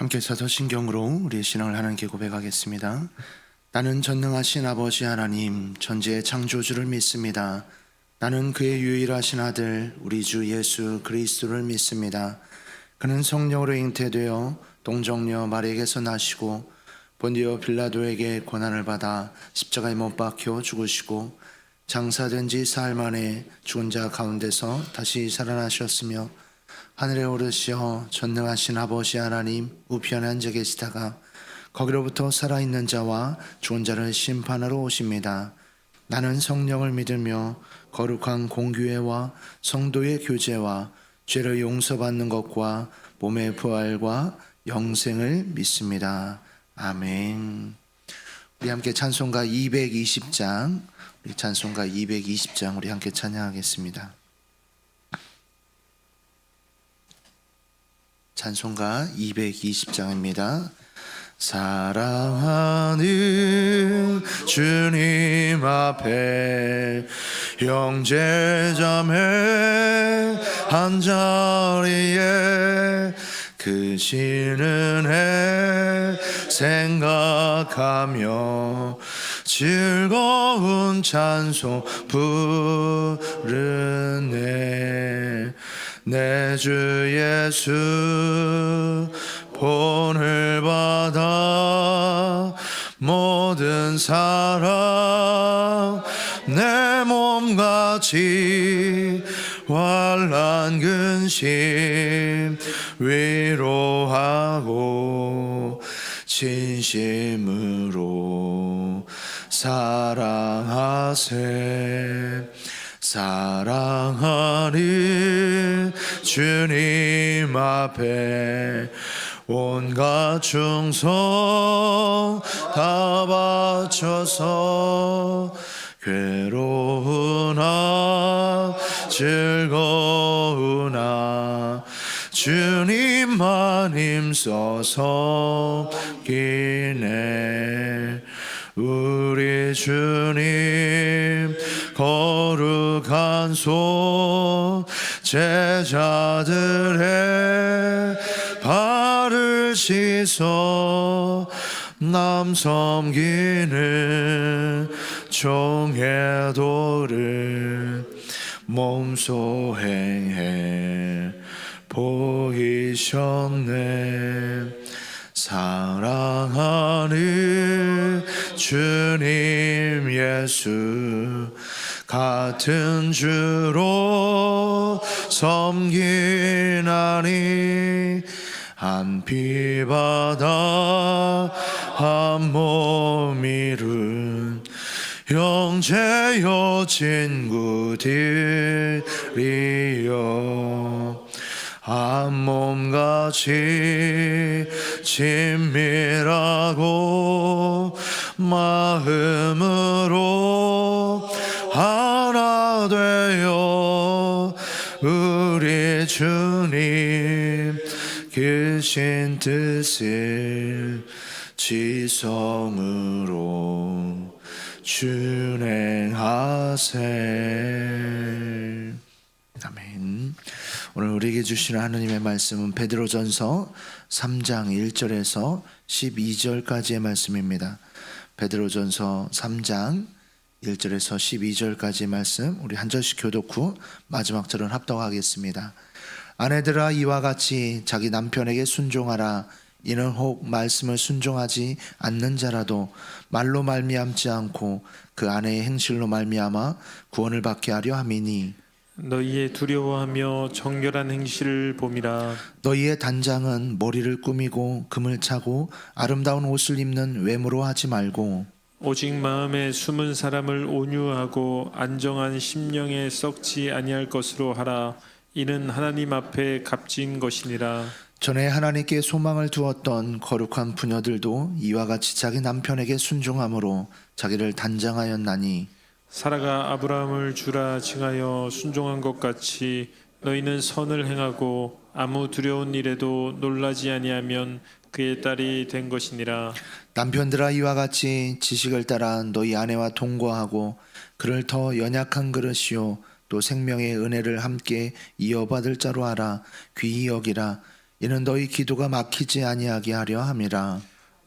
함께 사도신경으로 우리의 신앙을 하나님께 고백하겠습니다. 나는 전능하신 아버지 하나님 전지의 창조주를 믿습니다. 나는 그의 유일하신 아들 우리 주 예수 그리스도를 믿습니다. 그는 성령으로 잉태되어 동정녀 마리에게서 나시고 본디오 빌라도에게 고난을 받아 십자가에 못 박혀 죽으시고 장사된 지 사흘 만에 죽은 자 가운데서 다시 살아나셨으며 하늘에 오르시어 전능하신 아버지 하나님 우편에 앉아 계시다가 거기로부터 살아있는 자와 죽은 자를 심판하러 오십니다. 나는 성령을 믿으며 거룩한 공교회와 성도의 교제와 죄를 용서받는 것과 몸의 부활과 영생을 믿습니다. 아멘. 우리 함께 찬송가 220장 우리 함께 찬양하겠습니다. 찬송가 220장입니다. 사랑하는 주님 앞에 형제자매 한자리에 그 쉬는 해 생각하며 즐거운 찬송 부르네. 내 주 예수 본을 받아 모든 사랑 내 몸같이 환난 근심 위로하고 진심으로 사랑하세. 사랑하는 주님 앞에 온갖 충성 다 바쳐서 괴로우나 즐거우나 주님만 힘써서 기네. 우리 주님 거룩한 손 제자들의 발을 씻어 남 섬기는 종의 도를 몸소 행해 보이셨네. 사랑하는 주님 예수 같은 주로 섬기나니 한 피바다 한 몸 이룬 형제여 친구들이여 한 몸같이 친밀하고 마음으로 하나 되어 우리 주님 계신 뜻을 지성으로 준행하세. 아멘. 오늘 우리에게 주시는 하나님의 말씀은 베드로전서 3장 1절에서 12절까지의 말씀입니다. 베드로전서 3장 1절에서 12절까지의 말씀, 우리 한 절씩 교독 후 마지막 절은 합독하겠습니다. 아내들아 이와 같이 자기 남편에게 순종하라. 이는 혹 말씀을 순종하지 않는 자라도 말로 말미암지 않고 그 아내의 행실로 말미암아 구원을 받게 하려 함이니 너희의 두려워하며 정결한 행실을 봄이라. 너희의 단장은 머리를 꾸미고 금을 차고 아름다운 옷을 입는 외모로 하지 말고 오직 마음에 숨은 사람을 온유하고 안정한 심령에 썩지 아니할 것으로 하라. 이는 하나님 앞에 값진 것이니라. 전에 하나님께 소망을 두었던 거룩한 부녀들도 이와 같이 자기 남편에게 순종함으로 자기를 단장하였나니 사라가 아브라함을 주라 칭하여 순종한 것 같이 너희는 선을 행하고 아무 두려운 일에도 놀라지 아니하면 그의 딸이 된 것이니라. 남편들아 이와 같이 지식을 따라 너희 아내와 동거하고 그를 더 연약한 그릇이요 또 생명의 은혜를 함께 이어받을 자로 하라. 귀히 여기라. 이는 너희 기도가 막히지 아니하게 하려 함이라.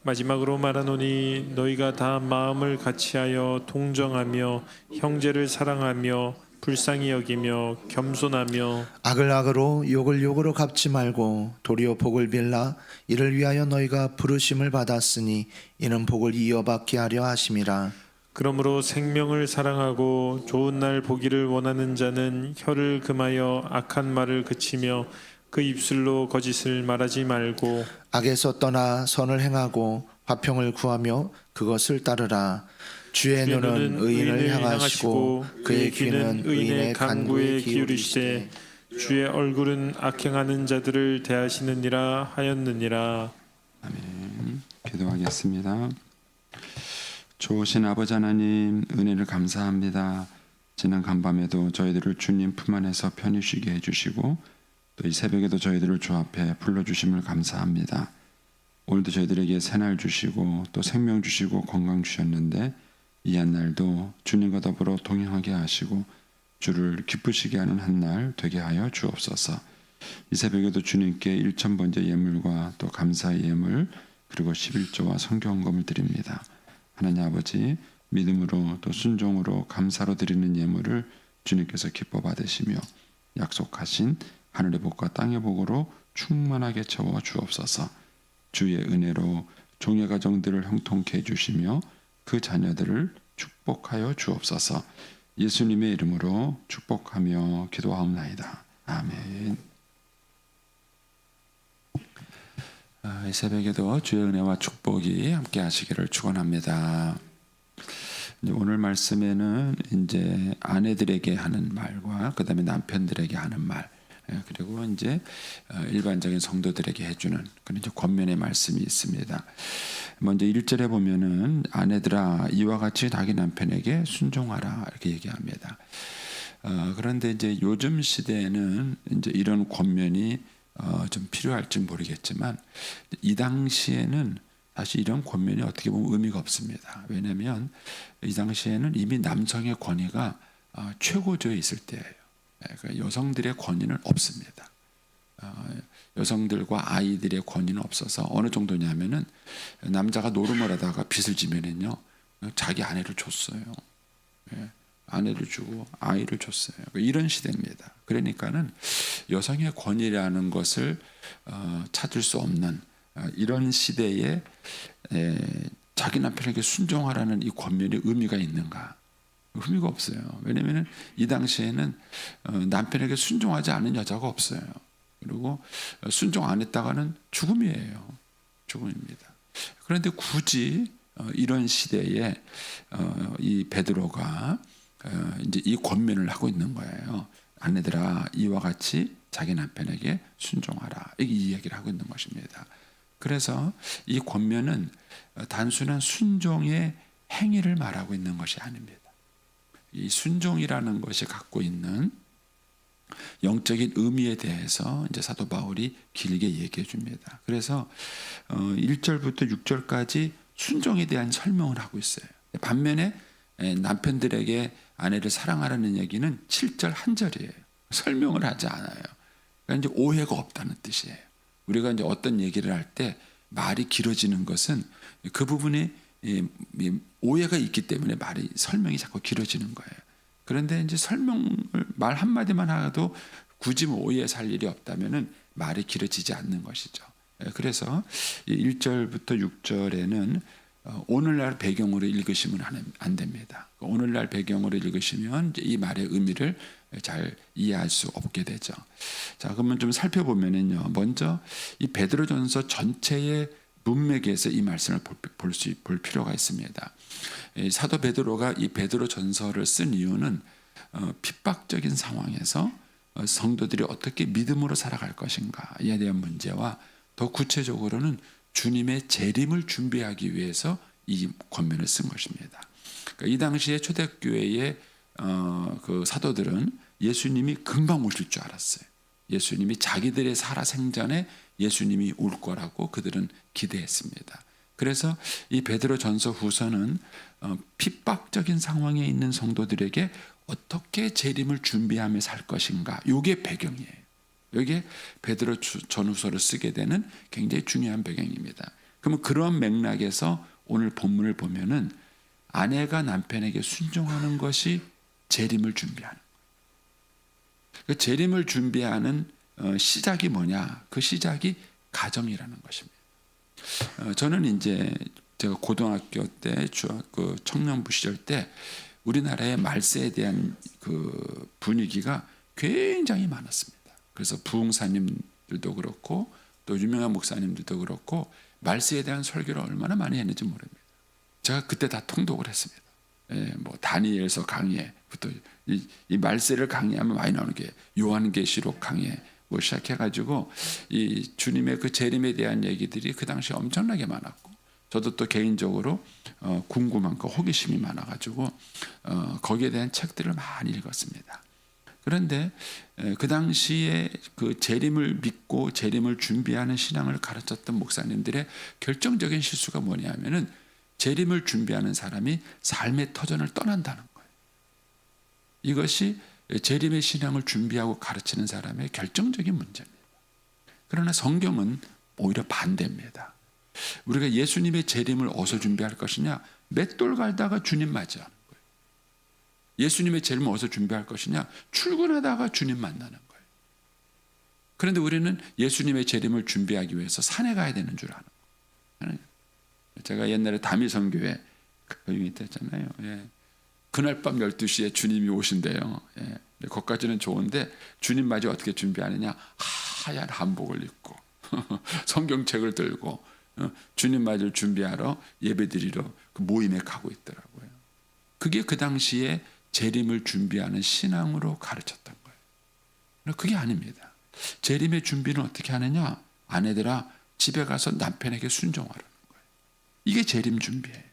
마지막으로 말하노니 너희가 다 마음을 같이하여 동정하며 형제를 사랑하며 불쌍히 여기며 겸손하며 악을 악으로 욕을 욕으로 갚지 말고 도리어 복을 빌라. 이를 위하여 너희가 부르심을 받았으니 이는 복을 이어받게 하려 하심이라. 그러므로 생명을 사랑하고 좋은 날 보기를 원하는 자는 혀를 금하여 악한 말을 그치며 그 입술로 거짓을 말하지 말고 악에서 떠나 선을 행하고 화평을 구하며 그것을 따르라. 주의 눈은 의인을 향하시고 그의 귀는 의인의 간구에 기울이시되 주의 얼굴은 악행하는 자들을 대하시느니라 하였느니라. 아멘. 기도하겠습니다. 좋으신 아버지 하나님, 은혜를 감사합니다. 지난 간밤에도 저희들을 주님 품 안에서 편히 쉬게 해주시고 또 이 새벽에도 저희들을 주 앞에 불러주심을 감사합니다. 오늘도 저희들에게 새날 주시고 또 생명 주시고 건강 주셨는데 이 한 날도 주님과 더불어 동행하게 하시고 주를 기쁘시게 하는 한 날 되게 하여 주옵소서. 이 새벽에도 주님께 1,000번째 예물과 또 감사의 예물 그리고 11조와 성경금을 드립니다. 하나님 아버지, 믿음으로 또 순종으로 감사로 드리는 예물을 주님께서 기뻐 받으시며 약속하신 하늘의 복과 땅의 복으로 충만하게 채워 주옵소서. 주의 은혜로 종의 가정들을 형통케 해주시며 그 자녀들을 축복하여 주옵소서. 예수님의 이름으로 축복하며 기도하옵나이다. 아멘. 이 새벽에도 주의 은혜와 축복이 함께 하시기를 축원합니다. 오늘 말씀에는 이제 아내들에게 하는 말과 그다음에 남편들에게 하는 말 그리고 이제 일반적인 성도들에게 해주는 그런 이제 권면의 말씀이 있습니다. 먼저 1절에 보면은 아내들아 이와 같이 자기 남편에게 순종하라 이렇게 얘기합니다. 그런데 이제 요즘 시대에는 이제 이런 권면이 좀 필요할지 모르겠지만 이 당시에는 사실 이런 권면이 어떻게 보면 의미가 없습니다. 왜냐하면 이 당시에는 이미 남성의 권위가 최고조에 있을 때예요. 그러니까 여성들의 권위는 없습니다. 여성들과 아이들의 권위는 없어서 어느 정도냐면은 남자가 노름을 하다가 빚을 지면은요 자기 아내를 줬어요. 아내를 주고 아이를 줬어요. 이런 시대입니다. 그러니까는 여성의 권위라는 것을 찾을 수 없는 이런 시대에 자기 남편에게 순종하라는 이 권면의 의미가 있는가? 의미가 없어요. 왜냐하면 이 당시에는 남편에게 순종하지 않은 여자가 없어요. 그리고 순종 안 했다가는 죽음이에요. 죽음입니다. 그런데 굳이 이런 시대에 이 베드로가 이제 이 권면을 하고 있는 거예요. 아내들아 이와 같이 자기 남편에게 순종하라. 이 이야기를 하고 있는 것입니다. 그래서 이 권면은 단순한 순종의 행위를 말하고 있는 것이 아닙니다. 이 순종이라는 것이 갖고 있는 영적인 의미에 대해서 이제 사도 바울이 길게 얘기해 줍니다. 그래서 1절부터 6절까지 순종에 대한 설명을 하고 있어요. 반면에 남편들에게 아내를 사랑하라는 얘기는 7절 한 절이에요. 설명을 하지 않아요. 그러니까 이제 오해가 없다는 뜻이에요. 우리가 이제 어떤 얘기를 할 때 말이 길어지는 것은 그 부분에 오해가 있기 때문에 말이 설명이 자꾸 길어지는 거예요. 그런데 이제 설명을 말 한마디만 하도 굳이 오해 살 일이 없다면은 말이 길어지지 않는 것이죠. 그래서 1절부터 6절에는 오늘날 배경으로 읽으시면 안 됩니다. 오늘날 배경으로 읽으시면 이 말의 의미를 잘 이해할 수 없게 되죠. 자, 그러면 좀 살펴보면은요. 먼저 이 베드로전서 전체의 문맥에서 이 말씀을 볼 필요가 있습니다. 사도 베드로가 이 베드로전서를 쓴 이유는 핍박적인 상황에서 성도들이 어떻게 믿음으로 살아갈 것인가에 대한 문제와 더 구체적으로는 주님의 재림을 준비하기 위해서 이 권면을 쓴 것입니다. 그러니까 이 당시에 초대교회의 그 사도들은 예수님이 금방 오실 줄 알았어요. 예수님이 자기들의 살아생전에 예수님이 올 거라고 그들은 기대했습니다. 그래서 이 베드로전서 후서는 핍박적인 상황에 있는 성도들에게 어떻게 재림을 준비하며 살 것인가, 이게 배경이에요. 여기에 베드로 전후서를 쓰게 되는 굉장히 중요한 배경입니다. 그러면 그런 맥락에서 오늘 본문을 보면은 아내가 남편에게 순종하는 것이 재림을 준비하는 거예요. 그 재림을 준비하는 시작이 뭐냐? 그 시작이 가정이라는 것입니다. 저는 이제 제가 고등학교 때, 중학교 청년부 시절 때 우리나라의 말세에 대한 그 분위기가 굉장히 많았습니다. 그래서 부흥사님들도 그렇고 또 유명한 목사님들도 그렇고 말세에 대한 설교를 얼마나 많이 했는지 모릅니다. 제가 그때 다 통독을 했습니다. 뭐 다니엘서 강해부터 이 말세를 강해하면 많이 나오는 게 요한계시록 강해 뭐 시작해가지고 이 주님의 그 재림에 대한 얘기들이 그 당시에 엄청나게 많았고 저도 또 개인적으로 궁금한 거 호기심이 많아가지고 거기에 대한 책들을 많이 읽었습니다. 그런데 그 당시에 그 재림을 믿고 재림을 준비하는 신앙을 가르쳤던 목사님들의 결정적인 실수가 뭐냐면은 재림을 준비하는 사람이 삶의 터전을 떠난다는 거예요. 이것이 재림의 신앙을 준비하고 가르치는 사람의 결정적인 문제입니다. 그러나 성경은 오히려 반대입니다. 우리가 예수님의 재림을 어디서 준비할 것이냐? 맷돌 갈다가 주님 맞이하는 거예요. 예수님의 재림을 어디서 준비할 것이냐? 출근하다가 주님 만나는 거예요. 그런데 우리는 예수님의 재림을 준비하기 위해서 산에 가야 되는 줄 아는 거예요. 제가 옛날에 다미선교회 거기 있었잖아요. 그날 밤 12시에 주님이 오신대요. 거기까지는 좋은데 주님 맞이 어떻게 준비하느냐? 하얀 한복을 입고 성경책을 들고 주님 맞이를 준비하러 예배드리러 그 모임에 가고 있더라고요. 그게 그 당시에 재림을 준비하는 신앙으로 가르쳤던 거예요. 그게 아닙니다. 재림의 준비는 어떻게 하느냐? 아내들아 집에 가서 남편에게 순종하라는 거예요. 이게 재림 준비예요.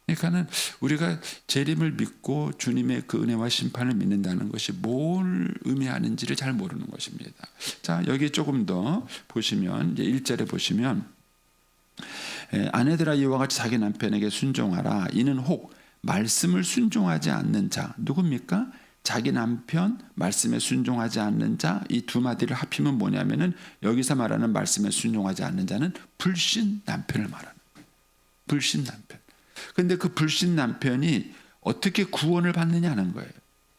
그러니까는 우리가 재림을 믿고 주님의 그 은혜와 심판을 믿는다는 것이 뭘 의미하는지를 잘 모르는 것입니다. 자, 여기 조금 더 보시면 이제 1절에 보시면 아내들아 이와 같이 자기 남편에게 순종하라. 이는 혹 말씀을 순종하지 않는 자 누굽니까? 자기 남편 말씀에 순종하지 않는 자 이 두 마디를 합히면 뭐냐면은 여기서 말하는 말씀에 순종하지 않는 자는 불신 남편을 말하는 거예요. 불신 남편. 그런데 그 불신 남편이 어떻게 구원을 받느냐는 거예요.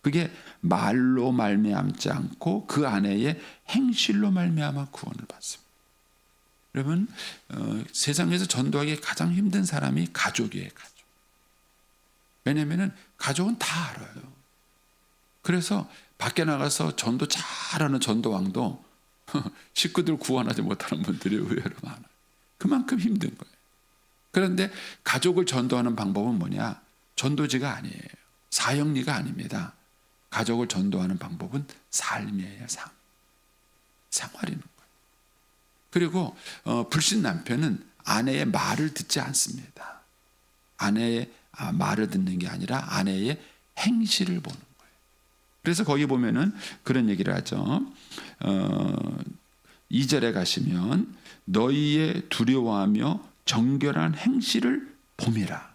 그게 말로 말미암지 않고 그 아내의 행실로 말미암아 구원을 받습니다. 여러분 세상에서 전도하기 가장 힘든 사람이 가족이에요. 가족. 왜냐하면 가족은 다 알아요. 그래서 밖에 나가서 전도 잘하는 전도왕도 식구들 구원하지 못하는 분들이 의외로 많아요. 그만큼 힘든 거예요. 그런데 가족을 전도하는 방법은 뭐냐? 전도지가 아니에요. 사형리가 아닙니다. 가족을 전도하는 방법은 삶이에요. 삶. 생활이는 거예요. 그리고 불신 남편은 아내의 말을 듣지 않습니다. 아내의 말을 듣는 게 아니라 아내의 행실을 보는 거예요. 그래서 거기 보면은 그런 얘기를 하죠. 2절에 가시면 너희의 두려워하며 정결한 행실을 봄이라.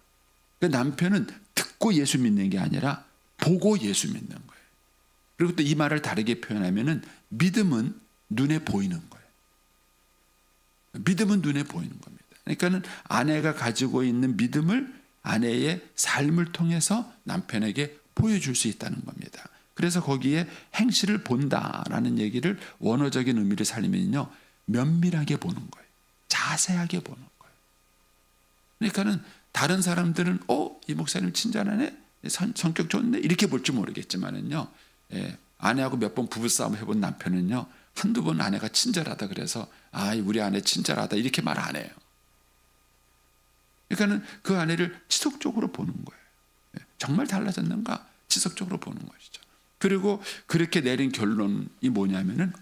그러니까 남편은 듣고 예수 믿는 게 아니라 보고 예수 믿는 거예요. 그리고 또 이 말을 다르게 표현하면은 믿음은 눈에 보이는 거예요. 믿음은 눈에 보이는 겁니다. 그러니까는 아내가 가지고 있는 믿음을 아내의 삶을 통해서 남편에게 보여줄 수 있다는 겁니다. 그래서 거기에 행실을 본다라는 얘기를 원어적인 의미를 살리면요 면밀하게 보는 거예요. 자세하게 보는 거예요. 그러니까는 다른 사람들은 이 목사님 친절하네, 성격 좋네 이렇게 볼지 모르겠지만은요, 아내하고 몇 번 부부싸움 해본 남편은요 한두 번 아내가 친절하다 그래서 우리 아내 친절하다 이렇게 말 안 해요. 그러니까는 그 아내를 지속적으로 보는 거예요. 정말 달라졌는가 지속적으로 보는 것이죠. 그리고 그렇게 내린 결론이 뭐냐면은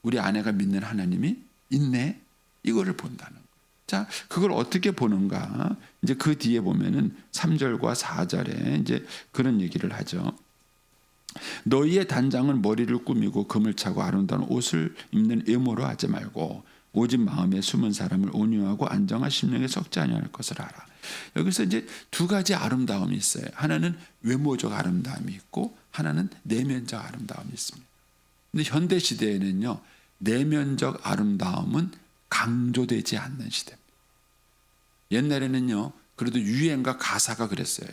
우리 아내가 믿는 하나님이 있네 이거를 본다는 거예요. 자, 그걸 어떻게 보는가? 이제 그 뒤에 보면은 3절과 4절에 이제 그런 얘기를 하죠. 너희의 단장은 머리를 꾸미고 금을 차고 아름다운 옷을 입는 외모로 하지 말고 오직 마음에 숨은 사람을 온유하고 안정한 심령에 썩지 아니할 것을 알아. 여기서 이제 두 가지 아름다움이 있어요. 하나는 외모적 아름다움이 있고 하나는 내면적 아름다움이 있습니다. 근데 현대 시대에는요, 내면적 아름다움은 강조되지 않는 시대입니다. 옛날에는요, 그래도 유행과 가사가 그랬어요.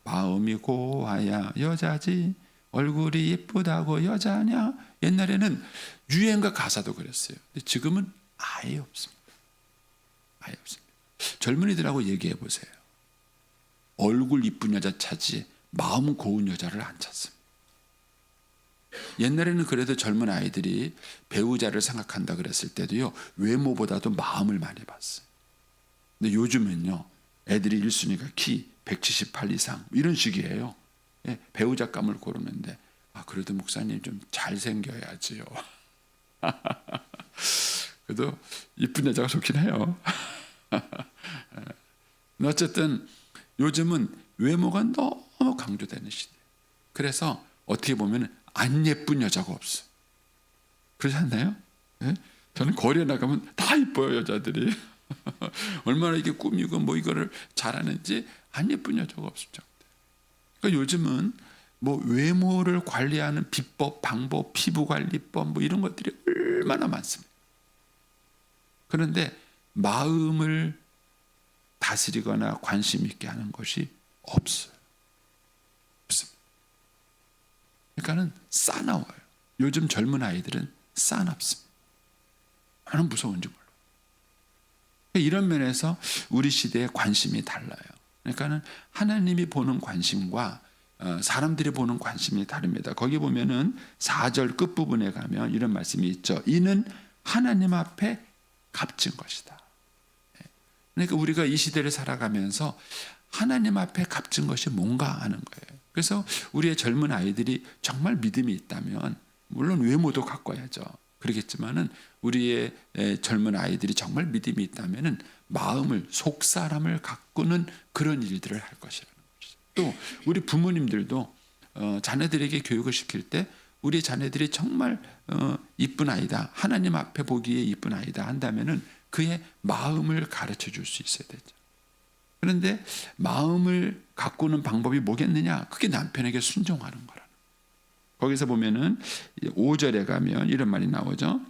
마음이 고와야 여자지, 얼굴이 예쁘다고 여자냐. 옛날에는 유행과 가사도 그랬어요. 근데 지금은 아예 없습니다. 아예 없습니다. 젊은이들하고 얘기해 보세요. 얼굴 이쁜 여자 찾지 마음 고운 여자를 안 찾습니다. 옛날에는 그래도 젊은 아이들이 배우자를 생각한다 그랬을 때도요, 외모보다도 마음을 많이 봤어요. 근데 요즘은요, 애들이 1순위가 키 178 이상 이런 식이에요. 예, 배우자감을 고르는데 그래도 목사님 좀 잘생겨야지요. 그래도 이쁜 여자가 좋긴 해요. 어쨌든 요즘은 외모가 너무 강조되는 시대. 그래서 어떻게 보면 안 예쁜 여자가 없어. 그렇지 않나요? 예? 저는 거리에 나가면 다 이뻐요, 여자들이. 얼마나 이게 꾸미고 뭐 이거를 잘하는지 안 예쁜 여자가 없죠. 그러니까 요즘은 뭐 외모를 관리하는 비법, 방법, 피부 관리법 뭐 이런 것들이 얼마나 많습니다. 그런데 마음을 다스리거나 관심 있게 하는 것이 없어요. 없습니다. 그러니까는 싸나워요. 요즘 젊은 아이들은 싸납습니다. 얼마나 무서운지 몰라요. 이런 면에서 우리 시대의 관심이 달라요. 그러니까는 하나님이 보는 관심과 사람들이 보는 관심이 다릅니다. 거기 보면은 4절 끝부분에 가면 이런 말씀이 있죠. 이는 하나님 앞에 값진 것이다. 그러니까 우리가 이 시대를 살아가면서 하나님 앞에 값진 것이 뭔가 하는 거예요. 그래서 우리의 젊은 아이들이 정말 믿음이 있다면 물론 외모도 가꿔야죠. 그러겠지만은 우리의 젊은 아이들이 정말 믿음이 있다면은 마음을 속 사람을 가꾸는 그런 일들을 할 것이라는 것이죠. 또 우리 부모님들도 자녀들에게 교육을 시킬 때 우리 자녀들이 정말 이쁜 아이다, 하나님 앞에 보기에 이쁜 아이다 한다면은 그의 마음을 가르쳐 줄 수 있어야 되죠. 그런데 마음을 가꾸는 방법이 뭐겠느냐? 그게 남편에게 순종하는 거라. 거기서 보면은 5절에 가면 이런 말이 나오죠.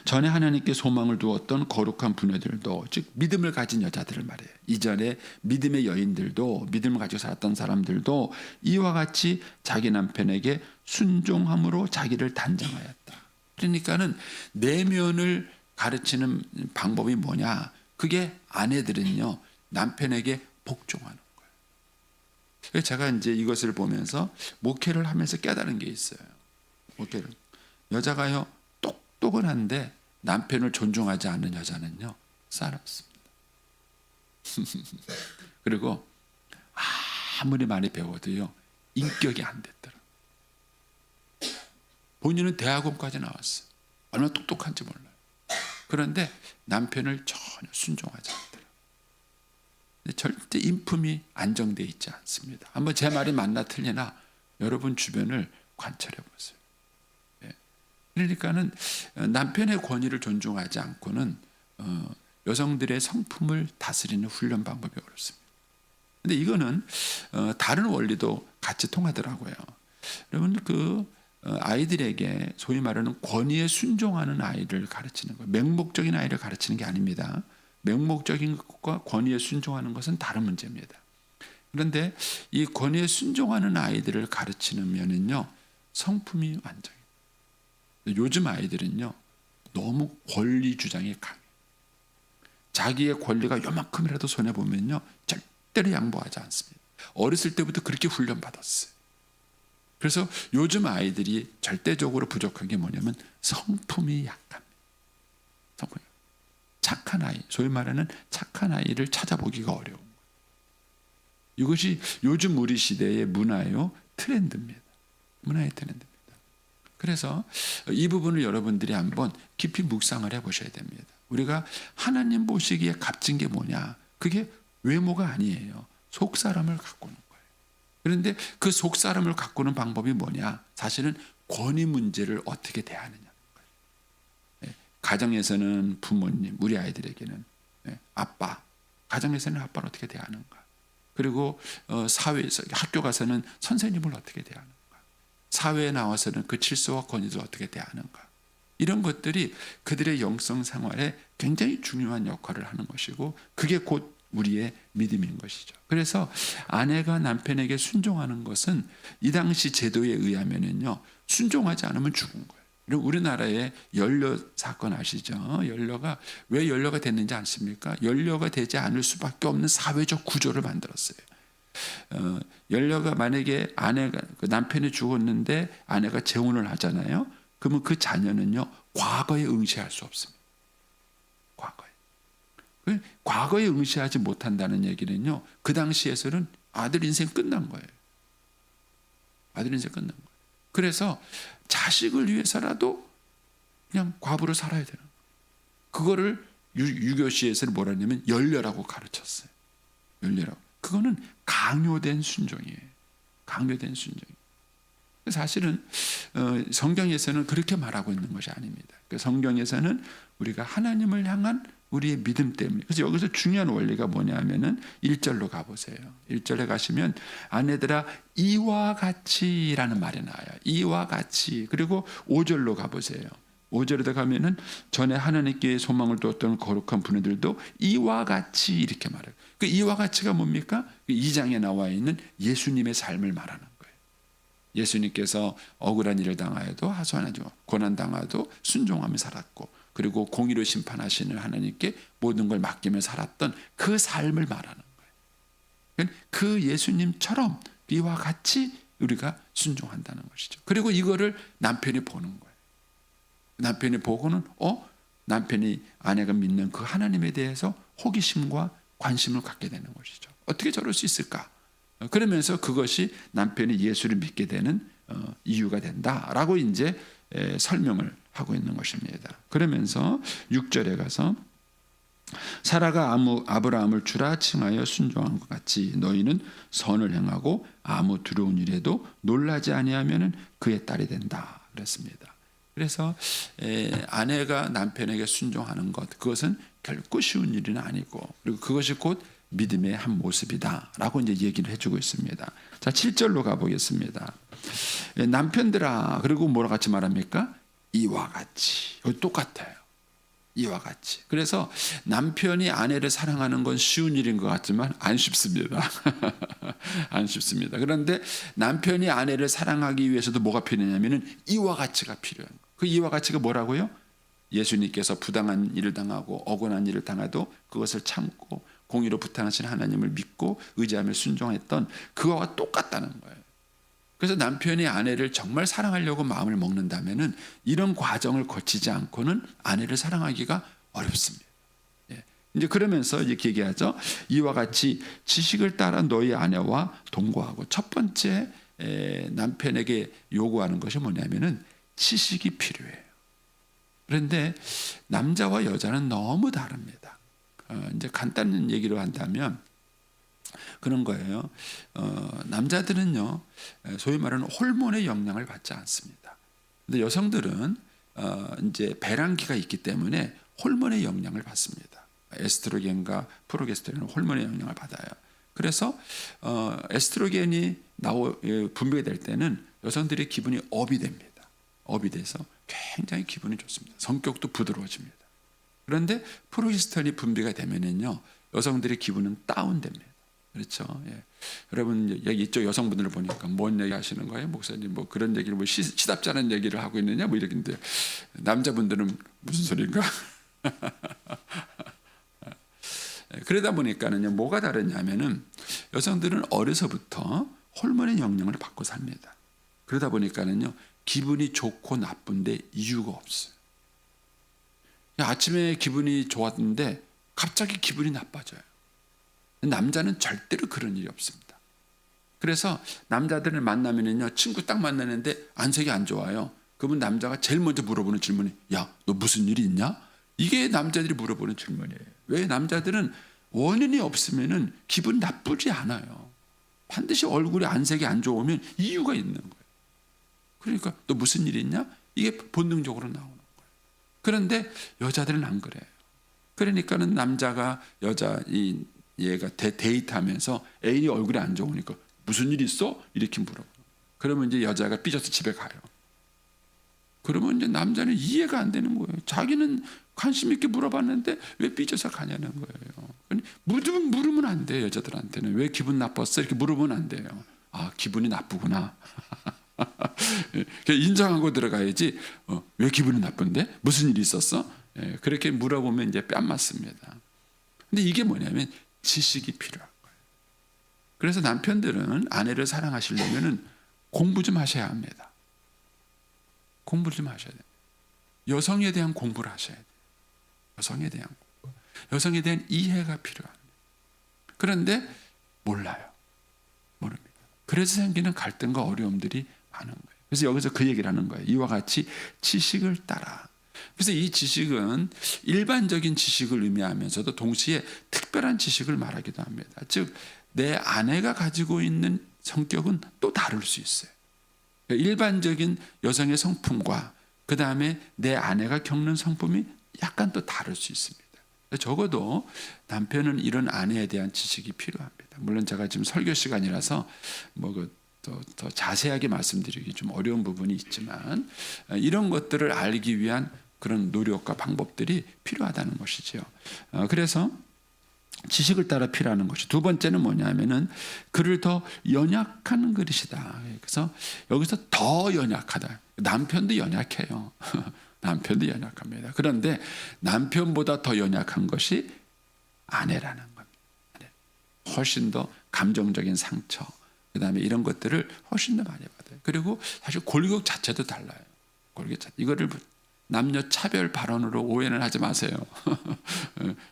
전에 하나님께 소망을 두었던 거룩한 부녀들도, 즉 믿음을 가진 여자들을 말해요. 2절에 믿음의 여인들도, 믿음을 가지고 살았던 사람들도 이와 같이 자기 남편에게 순종함으로 자기를 단정하였다. 그러니까는 내면을 가르치는 방법이 뭐냐? 그게 아내들은요, 남편에게 복종하는 거예요. 그래서 제가 이제 이것을 보면서 목회를 하면서 깨달은 게 있어요. 목회를. 여자가요, 똑똑은 한데 남편을 존중하지 않는 여자는요, 싸납습니다. 그리고 아무리 많이 배워도요, 인격이 안 됐더라. 본인은 대학원까지 나왔어요. 얼마나 똑똑한지 몰라요. 그런데 남편을 전혀 순종하지 않더라. 절대 인품이 안정되어 있지 않습니다. 한번 제 말이 맞나 틀리나 여러분 주변을 관찰해 보세요. 그러니까는 남편의 권위를 존중하지 않고는 여성들의 성품을 다스리는 훈련 방법이 어렵습니다. 근데 이거는 다른 원리도 같이 통하더라고요. 여러분 아이들에게 소위 말하는 권위에 순종하는 아이를 가르치는 거예요. 맹목적인 아이를 가르치는 게 아닙니다. 맹목적인 것과 권위에 순종하는 것은 다른 문제입니다. 그런데 이 권위에 순종하는 아이들을 가르치는 면은요, 성품이 완전히. 요즘 아이들은요, 너무 권리 주장이 강해요. 자기의 권리가 요만큼이라도 손해보면요, 절대로 양보하지 않습니다. 어렸을 때부터 그렇게 훈련받았어요. 그래서 요즘 아이들이 절대적으로 부족한 게 뭐냐면 성품이 약합니다. 성품이. 착한 아이, 소위 말하는 착한 아이를 찾아보기가 어려운 거예요. 이것이 요즘 우리 시대의 문화요, 트렌드입니다. 문화의 트렌드입니다. 그래서 이 부분을 여러분들이 한번 깊이 묵상을 해보셔야 됩니다. 우리가 하나님 보시기에 값진 게 뭐냐? 그게 외모가 아니에요. 속 사람을 가꾸는 거예요. 그런데 그 속 사람을 가꾸는 방법이 뭐냐? 사실은 권위 문제를 어떻게 대하느냐. 가정에서는 부모님, 우리 아이들에게는 아빠, 가정에서는 아빠를 어떻게 대하는가. 그리고 사회에서, 학교 가서는 선생님을 어떻게 대하는가. 사회에 나와서는 그 질서와 권위를 어떻게 대하는가. 이런 것들이 그들의 영성 생활에 굉장히 중요한 역할을 하는 것이고 그게 곧 우리의 믿음인 것이죠. 그래서 아내가 남편에게 순종하는 것은 이 당시 제도에 의하면은요, 순종하지 않으면 죽은 거예요. 우리나라의 연료 사건 아시죠? 연료가 왜 연료가 됐는지 아십니까? 연료가 되지 않을 수밖에 없는 사회적 구조를 만들었어요. 연료가 만약에 아내가 그 남편이 죽었는데 아내가 재혼을 하잖아요. 그러면 그 자녀는요, 과거에 응시할 수 없습니다. 과거에 응시하지 못한다는 얘기는요, 그 당시에서는 아들 인생 끝난 거예요. 아들 인생 끝난 거예요. 그래서 자식을 위해서라도 그냥 과부로 살아야 되는 거예요. 그거를 유교시에서는 뭐라 하냐면 연료라고 가르쳤어요. 연료라고. 그거는 강요된 순종이에요. 강요된 순종이에요. 사실은 성경에서는 그렇게 말하고 있는 것이 아닙니다. 성경에서는 우리가 하나님을 향한 우리의 믿음 때문에. 그래서 여기서 중요한 원리가 뭐냐면은 1절로 가보세요. 1절에 가시면 아내들아 이와 같이라는 말이 나와요. 이와 같이. 그리고 5절로 가보세요. 5절에다 가면은 전에 하나님께 소망을 두었던 거룩한 분들도 이와 같이 이렇게 말해요. 그 이와 같이가 뭡니까? 2장에 나와 있는 예수님의 삶을 말하는 거예요. 예수님께서 억울한 일을 당하여도 하소연하죠. 고난 당하도 순종하며 살았고, 그리고 공의로 심판하시는 하나님께 모든 걸 맡기며 살았던 그 삶을 말하는 거예요. 그 예수님처럼 이와 같이 우리가 순종한다는 것이죠. 그리고 이거를 남편이 보는 거예요. 남편이 보고는 남편이 아내가 믿는 그 하나님에 대해서 호기심과 관심을 갖게 되는 것이죠. 어떻게 저럴 수 있을까? 그러면서 그것이 남편이 예수를 믿게 되는 이유가 된다라고 이제 설명을 하고 있는 것입니다. 그러면서 6절에 가서 사라가 아브라함을 주라 칭하여 순종한 것 같이 너희는 선을 행하고 아무 두려운 일에도 놀라지 아니하면 그의 딸이 된다 그랬습니다. 그래서 아내가 남편에게 순종하는 것, 그것은 결코 쉬운 일은 아니고, 그리고 그것이 곧 믿음의 한 모습이다라고 이제 얘기를 해주고 있습니다. 자, 7절로 가보겠습니다. 남편들아, 그리고 뭐라 같이 말합니까? 이와 같이. 똑같아요. 이와 같이. 그래서 남편이 아내를 사랑하는 건 쉬운 일인 것 같지만 안 쉽습니다. 안 쉽습니다. 그런데 남편이 아내를 사랑하기 위해서도 뭐가 필요하냐면은 이와 같이가 필요한 거예요. 그 이와 같이가 뭐라고요? 예수님께서 부당한 일을 당하고 억울한 일을 당해도 그것을 참고 공의로 부탁하신 하나님을 믿고 의지하며 순종했던 그거와 똑같다는 거예요. 그래서 남편이 아내를 정말 사랑하려고 마음을 먹는다면은 이런 과정을 거치지 않고는 아내를 사랑하기가 어렵습니다. 이제 그러면서 이렇게 얘기하죠. 이와 같이 지식을 따라 너희 아내와 동거하고. 첫 번째 남편에게 요구하는 것이 뭐냐면은 지식이 필요해요. 그런데 남자와 여자는 너무 다릅니다. 이제 간단한 얘기로 한다면 그런 거예요. 남자들은요, 소위 말하는 호르몬의 영향을 받지 않습니다. 근데 여성들은 이제 배란기가 있기 때문에 호르몬의 영향을 받습니다. 에스트로겐과 프로게스테론은 호르몬의 영향을 받아요. 그래서 에스트로겐이 분비가 될 때는 여성들의 기분이 업이 됩니다. 업이 돼서 굉장히 기분이 좋습니다. 성격도 부드러워집니다. 그런데 프로게스테론이 분비가 되면은요, 여성들의 기분은 다운됩니다. 그렇죠? 예. 여러분 여기 이쪽 여성분들을 보니까 뭔 얘기 하시는 거예요, 목사님? 뭐 그런 얘기를 뭐 시답지 않은 얘기를 하고 있느냐, 뭐 이렇게. 남자분들은 무슨 소리인가? 그러다 보니까는요, 뭐가 다르냐면은 여성들은 어려서부터 호르몬의 영향을 받고 삽니다. 그러다 보니까는요, 기분이 좋고 나쁜데 이유가 없어요. 아침에 기분이 좋았는데 갑자기 기분이 나빠져요. 남자는 절대로 그런 일이 없습니다. 그래서 남자들을 만나면은요, 친구 딱 만나는데 안색이 안 좋아요. 그러면 남자가 제일 먼저 물어보는 질문이, 야, 너 무슨 일이 있냐? 이게 남자들이 물어보는 질문이에요. 왜? 남자들은 원인이 없으면은 기분 나쁘지 않아요. 반드시 얼굴에 안색이 안 좋으면 이유가 있는 거예요. 그러니까 너 무슨 일이 있냐? 이게 본능적으로 나오는 거예요. 그런데 여자들은 안 그래요. 그러니까는 남자가 얘가 데이트하면서 애인이 얼굴이 안 좋으니까 무슨 일 있어? 이렇게 물어봐요. 그러면 이제 여자가 삐져서 집에 가요. 그러면 이제 남자는 이해가 안 되는 거예요. 자기는 관심 있게 물어봤는데 왜 삐져서 가냐는 거예요. 물으면 안 돼요. 여자들한테는 왜 기분 나빴어? 이렇게 물어보면 안 돼요. 아, 기분이 나쁘구나. 인정하고 들어가야지. 왜 기분이 나쁜데? 무슨 일이 있었어? 그렇게 물어보면 이제 뺨 맞습니다. 근데 이게 뭐냐면 지식이 필요한 거예요. 그래서 남편들은 아내를 사랑하시려면 공부 좀 하셔야 합니다. 공부를 좀 하셔야 돼요. 여성에 대한 공부를 하셔야 돼요. 여성에 대한 공부. 여성에 대한 이해가 필요합니다. 그런데 몰라요. 모릅니다. 그래서 생기는 갈등과 어려움들이 많은 거예요. 그래서 여기서 그 얘기를 하는 거예요. 이와 같이 지식을 따라. 그래서 이 지식은 일반적인 지식을 의미하면서도 동시에 특별한 지식을 말하기도 합니다. 즉, 내 아내가 가지고 있는 성격은 또 다를 수 있어요. 일반적인 여성의 성품과 그 다음에 내 아내가 겪는 성품이 약간 또 다를 수 있습니다. 적어도 남편은 이런 아내에 대한 지식이 필요합니다. 물론 제가 지금 설교 시간이라서 더 자세하게 말씀드리기 좀 어려운 부분이 있지만 이런 것들을 알기 위한 그런 노력과 방법들이 필요하다는 것이죠. 그래서 지식을 따라 필요하는 것이 두 번째는 뭐냐면은 그를 더 연약한 그릇이다. 그래서 여기서 더 연약하다. 남편도 연약해요. 남편도 연약합니다. 그런데 남편보다 더 연약한 것이 아내라는 겁니다. 훨씬 더 감정적인 상처, 그 다음에 이런 것들을 훨씬 더 많이 받아요. 그리고 사실 골격 자체도 달라요. 골격 자체. 이거를 남녀 차별 발언으로 오해는 하지 마세요.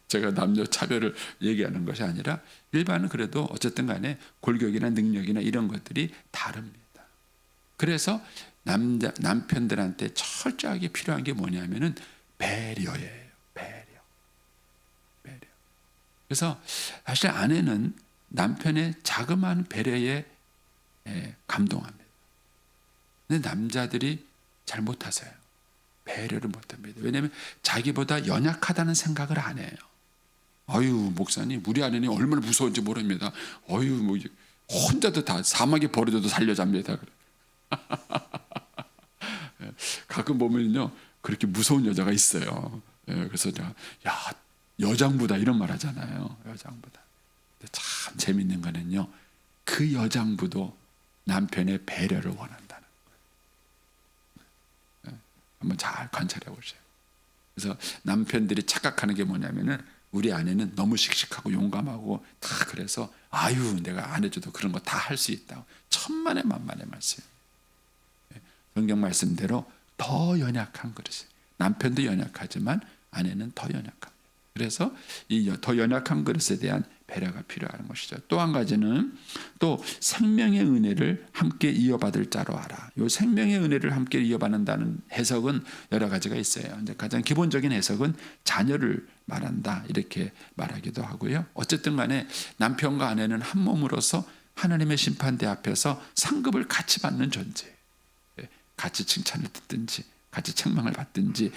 제가 남녀 차별을 얘기하는 것이 아니라 일반은 그래도 어쨌든 간에 골격이나 능력이나 이런 것들이 다릅니다. 그래서 남편들한테 철저하게 필요한 게 뭐냐면은 배려예요. 배려. 그래서 사실 아내는 남편의 자그마한 배려에 감동합니다. 근데 남자들이 잘 못하세요. 배려를 못합니다. 왜냐하면 자기보다 연약하다는 생각을 안 해요. 아유, 목사님, 우리 아내는 얼마나 무서운지 모릅니다. 아유, 뭐 혼자도 다 사막에 버려져도 살려잡니다. 가끔 보면요, 그렇게 무서운 여자가 있어요. 그래서 제가 여장부다 이런 말 하잖아요. 여장부다. 근데 참 재밌는 거는요, 그 여장부도 남편의 배려를 원한다는 거예요. 한번 잘 관찰해 보세요. 그래서 남편들이 착각하는 게 뭐냐면은 우리 아내는 너무 씩씩하고 용감하고 다 그래서 아유, 내가 안 해줘도 그런 거 다 할 수 있다고. 천만의 만만의 말씀. 성경 말씀대로 더 연약한 그릇이. 남편도 연약하지만 아내는 더 연약합니다. 그래서 이 더 연약한 그릇에 대한 배려가 필요한 것이죠. 또 한 가지는 또 생명의 은혜를 함께 이어받을 자로 알아. 이 생명의 은혜를 함께 이어받는다는 해석은 여러 가지가 있어요. 이제 가장 기본적인 해석은 자녀를 말한다 이렇게 말하기도 하고요. 어쨌든 간에 남편과 아내는 한 몸으로서 하나님의 심판대 앞에서 상급을 같이 받는 존재. 같이 칭찬을 듣든지 같이 책망을 받든지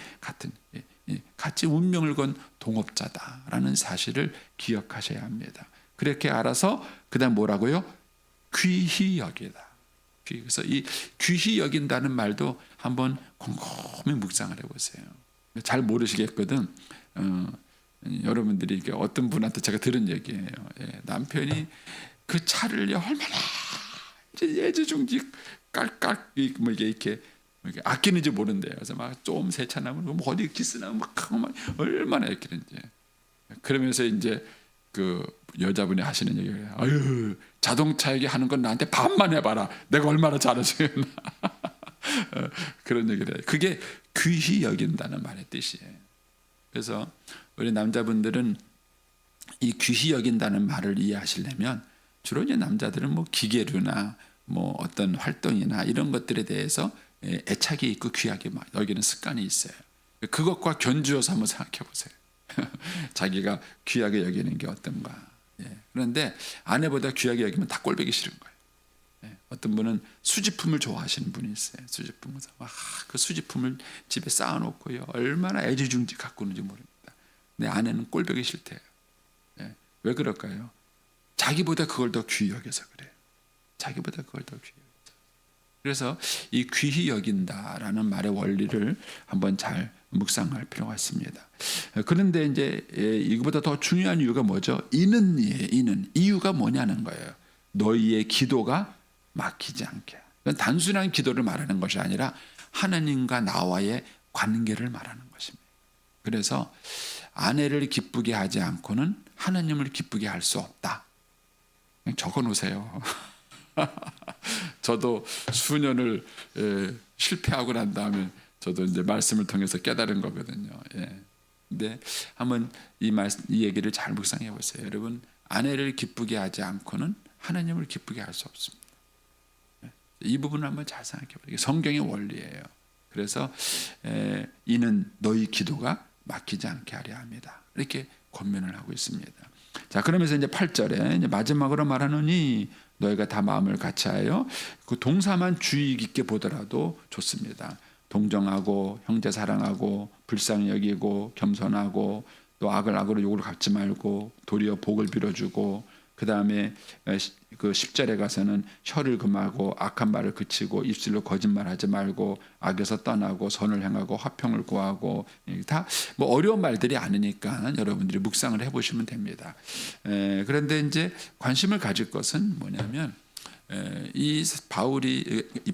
같이 운명을 건 동업자다라는 사실을 기억하셔야 합니다. 그렇게 알아서 그다음 뭐라고요? 귀히 여기다. 그래서 이 귀히 여긴다는 말도 한번 곰곰이 묵상을 해보세요. 잘 모르시겠거든. 여러분들이 어떤 분한테 제가 들은 얘기예요. 남편이 그 차를 얼마나 애지중지 깔깔 뭐 이렇게 아끼는지 모른대요. 그래서 막 좀 세차나면 뭐 어디 기스나면 막 얼마나 아끼는지. 그러면서 이제 그 여자분이 하시는 얘기예요. 아유, 자동차 얘기하는 건 나한테 반만 해봐라. 내가 얼마나 잘해주겠나. 그런 얘기를 해요. 그게 귀히 여긴다는 말의 뜻이에요. 그래서 우리 남자분들은 이 귀히 여긴다는 말을 이해하시려면 주로 이제 남자들은 뭐 기계류나 뭐 어떤 활동이나 이런 것들에 대해서 애착이 있고 귀하게 여기는 습관이 있어요. 그것과 견주어서 한번 생각해 보세요. 자기가 귀하게 여기는 게 어떤가. 그런데 아내보다 귀하게 여기면 다 꼴보기 싫은 거예요. 어떤 분은 수집품을 좋아하시는 분이 있어요. 수집품을 그 수집품을 집에 쌓아놓고요, 얼마나 애지중지 갖고 있는지 모릅니다. 내 아내는 꼴보기 싫대요. 왜 그럴까요? 자기보다 그걸 더 귀히 여겨서 그래요. 자기보다 그걸 더 귀히 여겨서. 그래서 이 귀히 여긴다라는 말의 원리를 한번 잘 묵상할 필요가 있습니다. 그런데 이제 이거보다 더 중요한 이유가 뭐죠? 이는 이유가 뭐냐는 거예요. 너희의 기도가 막히지 않게. 단순한 기도를 말하는 것이 아니라 하나님과 나와의 관계를 말하는 것입니다. 그래서 아내를 기쁘게 하지 않고는 하나님을 기쁘게 할 수 없다. 그냥 적어 놓으세요. 저도 수년을 실패하고 난 다음에 저도 이제 말씀을 통해서 깨달은 거거든요. 근데 한번 이 얘기를 잘 묵상해 보세요. 여러분, 아내를 기쁘게 하지 않고는 하나님을 기쁘게 할 수 없습니다. 이 부분을 한번 잘 생각해 보세요. 이게 성경의 원리예요. 그래서 이는 너희 기도가 막히지 않게 하려 합니다. 이렇게 권면을 하고 있습니다. 자, 그러면서 이제 8절에 이제 마지막으로 말하노니 너희가 다 마음을 같이하여, 그 동사만 주의 깊게 보더라도 좋습니다. 동정하고 형제 사랑하고 불쌍히 여기고 겸손하고 또 악을 악으로 욕을 갚지 말고 도리어 복을 빌어주고, 그 다음에 그 10절에 가서는 혀를 금하고 악한 말을 그치고 입술로 거짓말하지 말고 악에서 떠나고 선을 행하고 화평을 구하고. 다 뭐 어려운 말들이 아니니까 여러분들이 묵상을 해보시면 됩니다. 그런데 이제 관심을 가질 것은 뭐냐면 이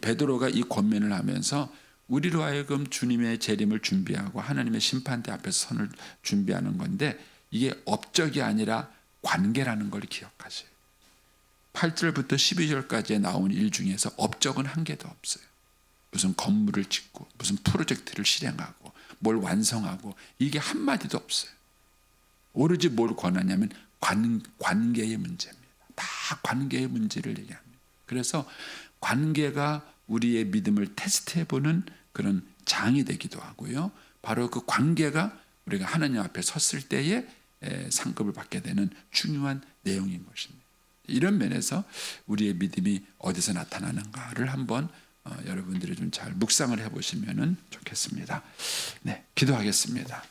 베드로가 이 권면을 하면서 우리로 하여금 주님의 재림을 준비하고 하나님의 심판대 앞에서 선을 준비하는 건데, 이게 업적이 아니라 관계라는 걸 기억하세요. 8절부터 12절까지에 나온 일 중에서 업적은 한 개도 없어요. 무슨 건물을 짓고 무슨 프로젝트를 실행하고 뭘 완성하고 이게 한마디도 없어요. 오로지 뭘 권하냐면 관계의 문제입니다. 다 관계의 문제를 얘기합니다. 그래서 관계가 우리의 믿음을 테스트해보는 그런 장이 되기도 하고요. 바로 그 관계가 우리가 하나님 앞에 섰을 때에 상급을 받게 되는 중요한 내용인 것입니다. 이런 면에서 우리의 믿음이 어디서 나타나는가를 한번 여러분들이 좀 잘 묵상을 해보시면 좋겠습니다. 네, 기도하겠습니다.